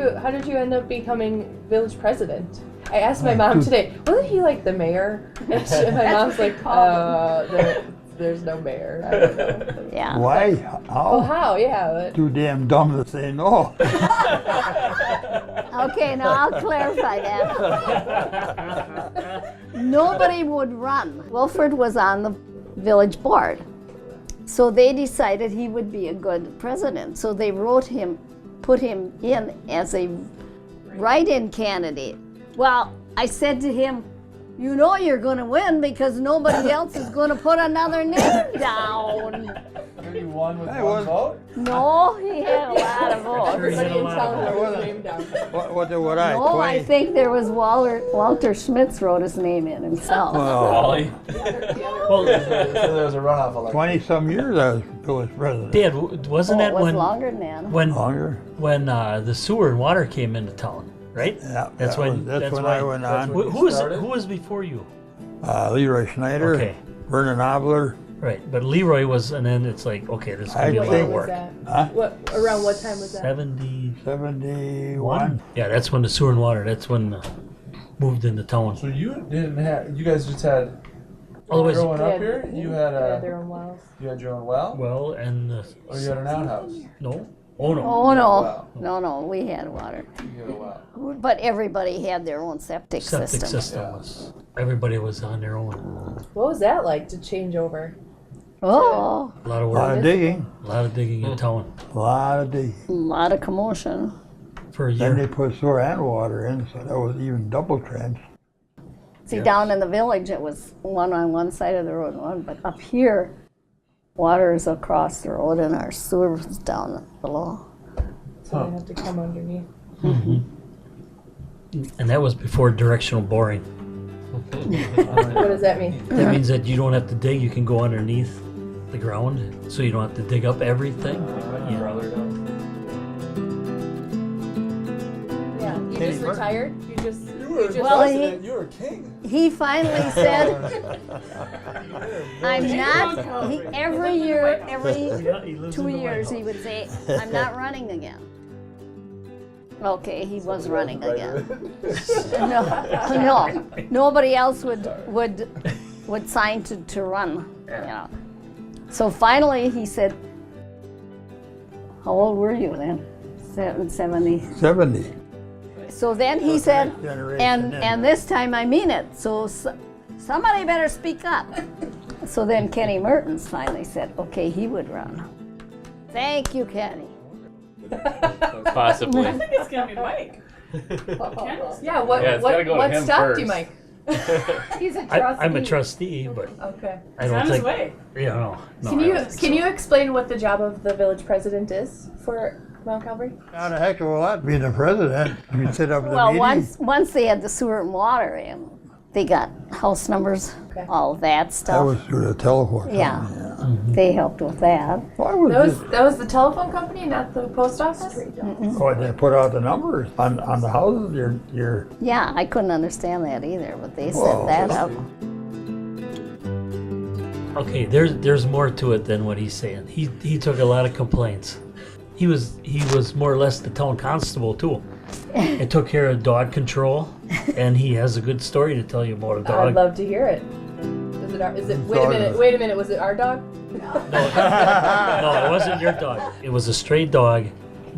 did you end up becoming village president? I asked my mom today, wasn't he like the mayor? And my mom's like, there's no mayor. I don't know. Yeah. Why? Oh, How? how? Yeah. Too damn dumb to say no. Okay, now I'll clarify that. Nobody would run. Wilford was on the village board. So they decided he would be a good president. So they put him in as a write-in candidate. Well, I said to him, you know you're going to win because nobody else is going to put another name down. He won with one vote? No, he had a lot of votes. Everybody in town wrote his name down. What I? No, 20? I think there was Walter Schmitz wrote his name in himself. Well, Well, so there was a runoff election. 20-some years I was village president. Dad, wasn't that it was when longer than that. Longer? when the sewer and water came into town, right? Yeah. That's when I went on. Who was before you? Leroy Schneider, Okay. Vernon Obler. Right, but Leroy was, and then it's like, okay, this is I gonna be a What lot year of was work. that? Huh? Around what time was that? 71. Yeah, that's when the sewer and water. That's when moved into town. So you guys just had, Otherwise, growing They up had- here, you had They had their own wells. you had your own well? well, and Or you had an outhouse? no, oh no, Oh, no. Wow. No, we had water. You had a well. But everybody had their own septic septic system. system Yeah. was. Everybody was on their own. What was that like to change over? Oh, A lot of A lot of work, digging. a lot of digging in town A lot of digging. a lot of commotion. for a Then they year. put sewer and water in, so that was even double trench. See, Yes. down in the village, it was one on one side of the road, but up here, water is across the road and our sewer is down below. So they have to come underneath. And that was before directional boring. What does that mean? That means that you don't have to dig; you can go underneath the ground, so you don't have to dig up everything. Yeah. Yeah. You just retired? You just. Well, You were king. he finally said, I'm not, every year, every 2 years, he would say, I'm not running again. Okay, he was running again. No, nobody else would sign to run, you know. So finally, he said, how old were you then? 70. 70. So then he said, Generation and this time I mean it, so somebody better speak up. So then Kenny Mertens finally said, okay, he would run. Thank you, Kenny. Possibly. I think it's gonna be Mike. Yeah. What Yeah, it's gotta go to what him stopped you, first. Mike? He's a I'm a trustee, but Okay. I He's don't on his think. way. Yeah, no. Can you explain what the job of the village president is for Mount Calvary? Not a heck of a lot being the president. You sit up at the Well, meeting. once they had the sewer and water in, they got house numbers, Okay. all that That stuff. was through the telephone. Yeah. They helped with that. Why was That was the telephone company, not the post office? Oh, they put out the numbers on the houses. Your Yeah, I couldn't understand that either, but they Well, set that up. Okay, there's more to it than what he's saying. He took a lot of complaints. He was more or less the town constable too. It took care of dog control, and he has a good story to tell you about a I'd dog. love to hear it. Is it? Wait a minute. Was it our dog? No, it wasn't your dog. It was a stray dog.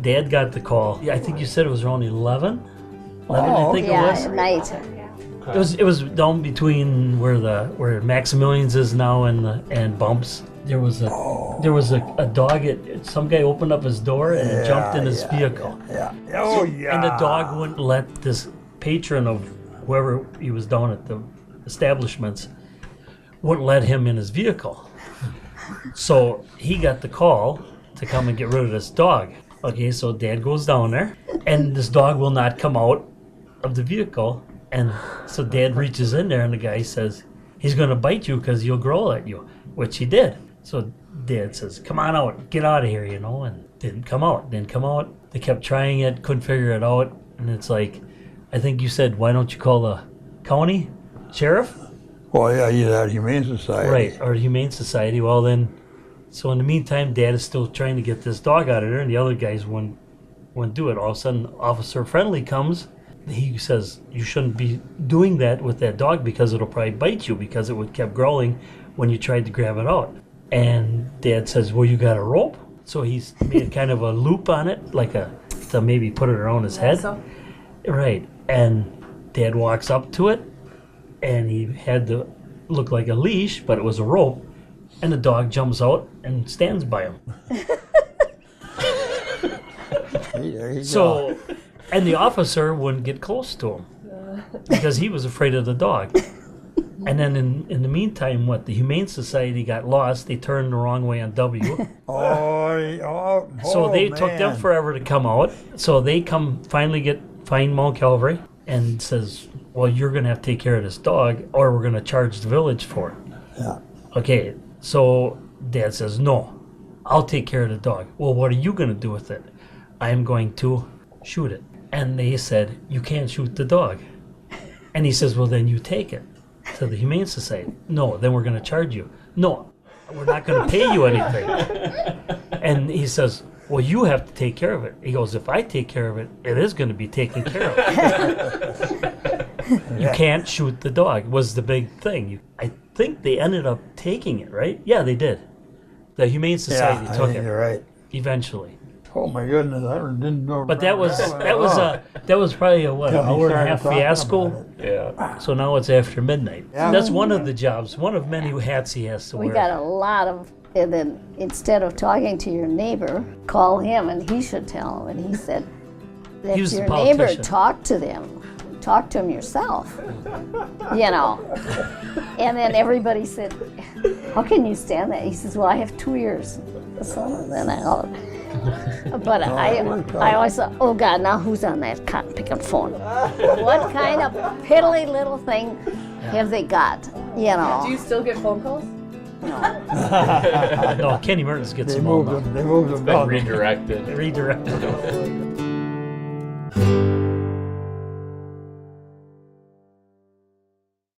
Dad got the call. Yeah, I think you said it was around 11. 11, I think Yeah, it was. at night. It was down between where Maximilian's is now and Bumps. There was a dog. Some guy opened up his door and it jumped in his vehicle. yeah. Oh yeah. And the dog wouldn't let this patron of whoever he was down at the establishments wouldn't let him in his vehicle. So he got the call to come and get rid of this dog. Okay, so Dad goes down there, and this dog will not come out of the vehicle. And so Dad reaches in there, and the guy says, he's going to bite you because he'll growl at you, which he did. So Dad says, come on out, get out of here, and didn't come out. They kept trying it, couldn't figure it out. And it's like, I think you said, why don't you call the county sheriff? Well, yeah, you had Humane Society. Right, or Humane Society. Well, then, so in the meantime, Dad is still trying to get this dog out of there, and the other guys wouldn't wouldn't do it. All of a sudden, Officer Friendly comes. He says, you shouldn't be doing that with that dog because it'll probably bite you because it would kept growling when you tried to grab it out. And Dad says, well, you got a rope? So he's made kind of a loop on it, like to maybe put it around his head. So, Right. And Dad walks up to it, and he had to look like a leash, but it was a rope. And the dog jumps out and stands by him. There you go. So, and the officer wouldn't get close to him because he was afraid of the dog. And then in the meantime, the Humane Society got lost. They turned the wrong way on W. So they took them forever to come out. So they finally find Mount Calvary and says, well, you're going to have to take care of this dog or we're going to charge the village for it. Yeah. Okay, so Dad says, no, I'll take care of the dog. Well, what are you going to do with it? I'm going to shoot it. And they said, you can't shoot the dog. And he says, well, then you take it to the Humane Society. No, then we're going to charge you. No, we're not going to pay you anything. And he says, well, you have to take care of it. He goes, if I take care of it, it is going to be taken care of. You can't shoot the dog was the big thing. I think they ended up taking it, right? Yeah, they did. The Humane Society Yeah, I took think it you're right. eventually. Oh my goodness, I didn't know. But that was probably a what, Till he hour and a half started talking fiasco. about it. Yeah. So now it's after midnight. Yeah. That's one of the jobs, one of many hats he has to We wear. got a lot of, and then instead of talking to your neighbor, call him and he should tell him. And he said, He if was the your neighbor, politician. talk to them. Talk to them yourself. You know. And then everybody said, how can you stand that? He says, well, I have 2 ears. So then but I always thought, oh God, now who's on that cotton picking phone? What kind of piddly little thing have they got? You know. do you still get phone calls? No, Kenny Mertens gets They them all moved now. them. They moved them Been down. redirected. Redirected.